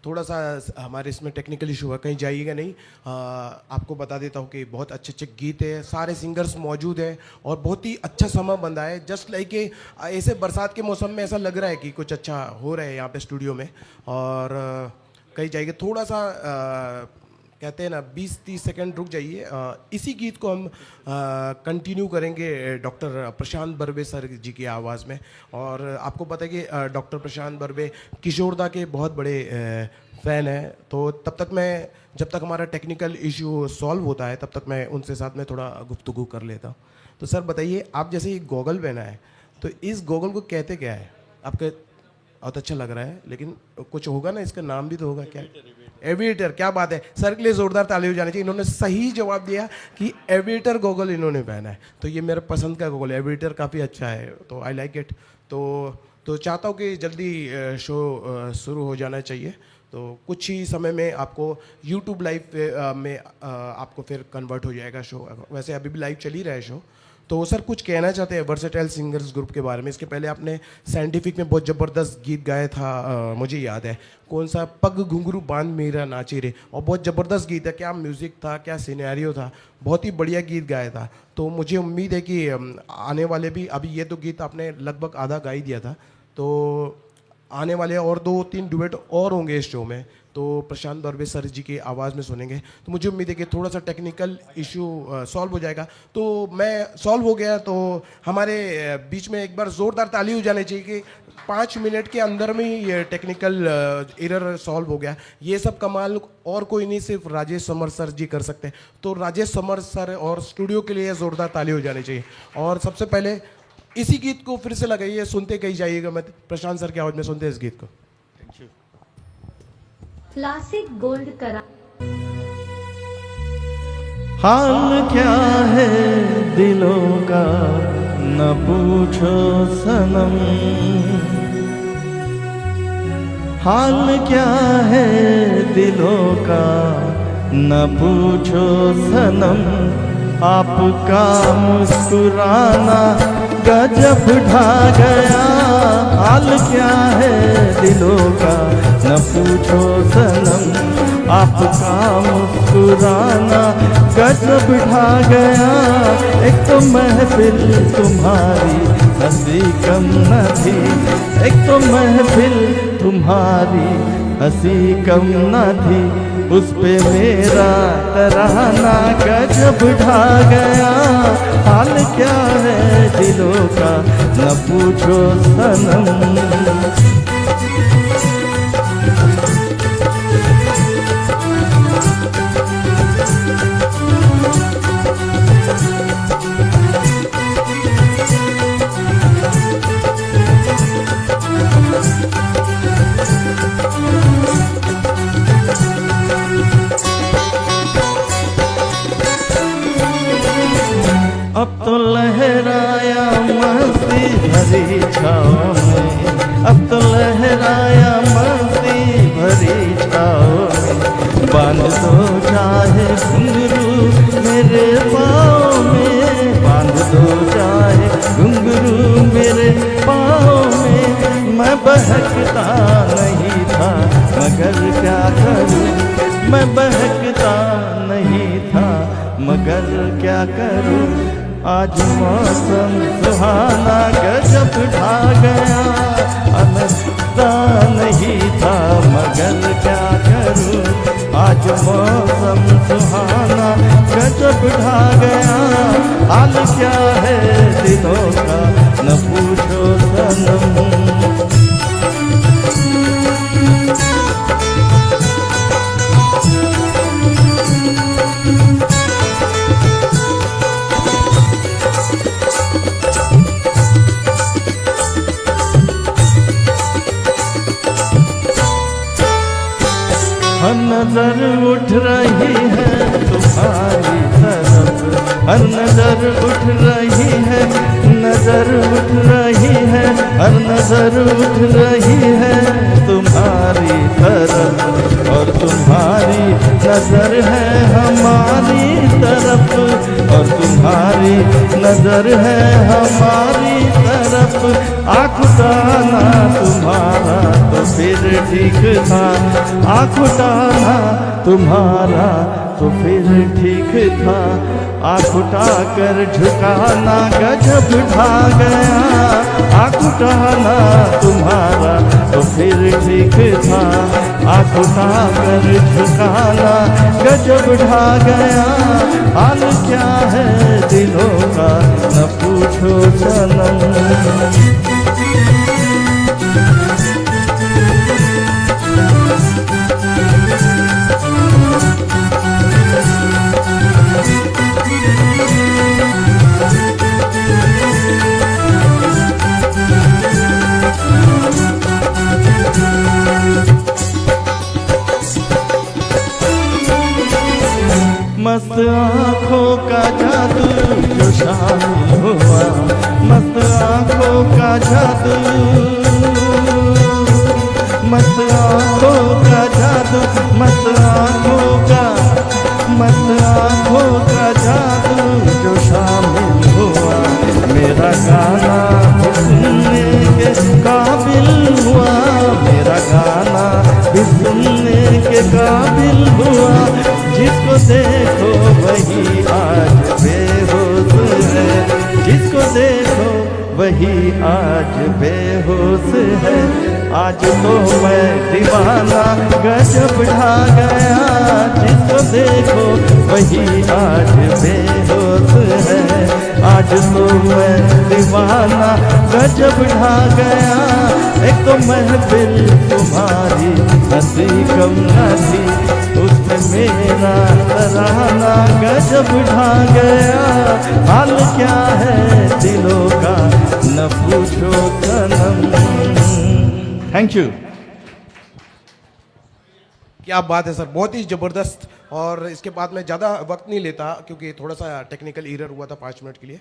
थोड़ा सा हमारे इसमें टेक्निकल इशू है, कहीं जाइएगा नहीं। आपको बता देता हूँ कि बहुत अच्छे अच्छे गीत है, सारे सिंगर्स मौजूद हैं और बहुत ही अच्छा समय बंधा है। जस्ट लाइक कि ऐसे बरसात के मौसम में ऐसा लग रहा है कि कुछ अच्छा हो रहा है यहाँ पे स्टूडियो में। और कहीं जाइए थोड़ा सा कहते हैं ना 20-30 सेकंड रुक जाइए। इसी गीत को हम कंटिन्यू करेंगे डॉक्टर प्रशांत बर्वे सर जी की आवाज़ में। और आपको पता है कि डॉक्टर प्रशांत बर्वे किशोरदा के बहुत बड़े फ़ैन हैं, तो तब तक मैं जब तक हमारा टेक्निकल इशू सॉल्व होता है तब तक मैं उनसे साथ में थोड़ा गुफ्तगू कर लेता हूँ। तो सर बताइए, आप जैसे ये गॉगल पहना है तो इस गॉगल को कहते क्या है? आपके बहुत अच्छा लग रहा है, लेकिन कुछ होगा ना, इसका नाम भी तो होगा। क्या? एविएटर। क्या बात है, सर के लिए जोरदार ताली हो जानी चाहिए। इन्होंने सही जवाब दिया कि एविएटर गॉगल इन्होंने पहना है। तो ये मेरा पसंद का गॉगल है, एविएटर काफ़ी अच्छा है, तो आई लाइक इट। तो चाहता हूँ कि जल्दी शो शुरू हो जाना चाहिए। तो कुछ ही समय में आपको यूट्यूब लाइव में आपको फिर कन्वर्ट हो जाएगा शो। वैसे अभी भी लाइव चल ही रहा है शो। तो सर कुछ कहना चाहते हैं वर्सेटाइल सिंगर्स ग्रुप के बारे में? इसके पहले आपने साइंटिफिक में बहुत ज़बरदस्त गीत गाया था, मुझे याद है कौन सा, पग घुंघरू बांध मेरा नाचे रे, और बहुत ज़बरदस्त गीत है। क्या म्यूज़िक था, क्या सिनेरियो था, बहुत ही बढ़िया गीत गाया था। तो मुझे उम्मीद है कि आने वाले भी, अभी ये तो गीत आपने लगभग आधा गा ही दिया था, तो आने वाले और 2-3 डुएट और होंगे इस शो में, तो प्रशांत बर्वे सर जी की आवाज़ में सुनेंगे। तो मुझे उम्मीद है कि थोड़ा सा टेक्निकल इशू सॉल्व हो जाएगा। तो मैं सॉल्व हो गया तो हमारे बीच में एक बार ज़ोरदार ताली हो जानी चाहिए कि 5 मिनट के अंदर में ही ये टेक्निकल एरर सॉल्व हो गया। ये सब कमाल और कोई नहीं, सिर्फ राजेश समर सर जी कर सकते हैं। तो राजेश समर सर और स्टूडियो के लिए ज़ोरदार ताली हो जानी चाहिए। और सबसे पहले इसी गीत को फिर से लगाइए, सुनते कहीं जाइएगा। मैं प्रशांत सर की आवाज़ में सुनते इस गीत को। क्लासिक गोल्ड करा। हाल क्या है दिलों का न पूछो सनम, हाल क्या है दिलों का न पूछो सनम, आपका मुस्कुराना गजब ढा गया। हाल क्या है दिलों का न पूछो सनम, आपका मुस्कुराना गजब ढा गया। एक तो महफिल तुम्हारी हंसी कम न थी, एक तो महफिल तुम्हारी हंसी कम न थी, उस पे मेरा तराना गजब ढा गया। हाल क्या है दिलों का न पूछो सनम। अब तो लहराया मस्ती भरी छाँव में, अब तो लहराया मस्ती भरी छाँव में, बांध दो चाहे घुंघरू मेरे पाँव में, बांध दो चाहे घुंघरू मेरे पाँव में। मैं बहकता नहीं था मगर क्या करूँ, मैं बहकता नहीं था मगर क्या करूँ, आज मौसम सुहाना गजब ढा गया। अनस्ता नहीं था मगर क्या करूँ, आज मौसम सुहाना गजब ढा गया। हाल क्या है दिलों का न पूछो सनम। हर नजर उठ रही है तुम्हारी तरफ, हर नजर उठ रही है, नजर उठ रही है, हर नजर उठ रही है तुम्हारी तरफ, और तुम्हारी नजर है हमारी तरफ। तरफ और तुम्हारी नजर है हमारी तरफ। आँख उठाना तुम्हारा तो फिर ठीक था, आँख उठाना तुम्हारा तो फिर ठीक था। आँख उठाकर झुकाना गजब ढा गया, आँख उठाना तुम्हारा तो फिर ठीक था। आँख उठाकर झुकाना गजब ढा गया। हाल क्या है दिलों का न पूछो सनम। मस्त आँखों का जादू जो शामिल हुआ, मस्त आँखों का जादू, मस्त आँखों का जादू, मस्त आँखों का, मस्त आँखों का जादू जो शामिल हुआ। मेरा गाना भी सुनने के काबिल हुआ, मेरा गाना भी सुनने के काबिल हुआ। जिसको देखो वही आज बेहोश है, जिसको देखो वही आज बेहोश है। आज तो मैं दीवाना गजब ढा गया, जिसको देखो वही आज बेहोश है। आज तो मैं दीवाना गजब ढा गया। एक तो महफिल तुम्हारी हंसी कम न थी, उसमें मेरा तराना गजब ढा गया। हाल क्या है दिलों का न पूछो सनम। Thank you. क्या बात है सर, बहुत ही ज़बरदस्त। और इसके बाद मैं ज़्यादा वक्त नहीं लेता क्योंकि थोड़ा सा टेक्निकल एरर हुआ था 5 मिनट के लिए।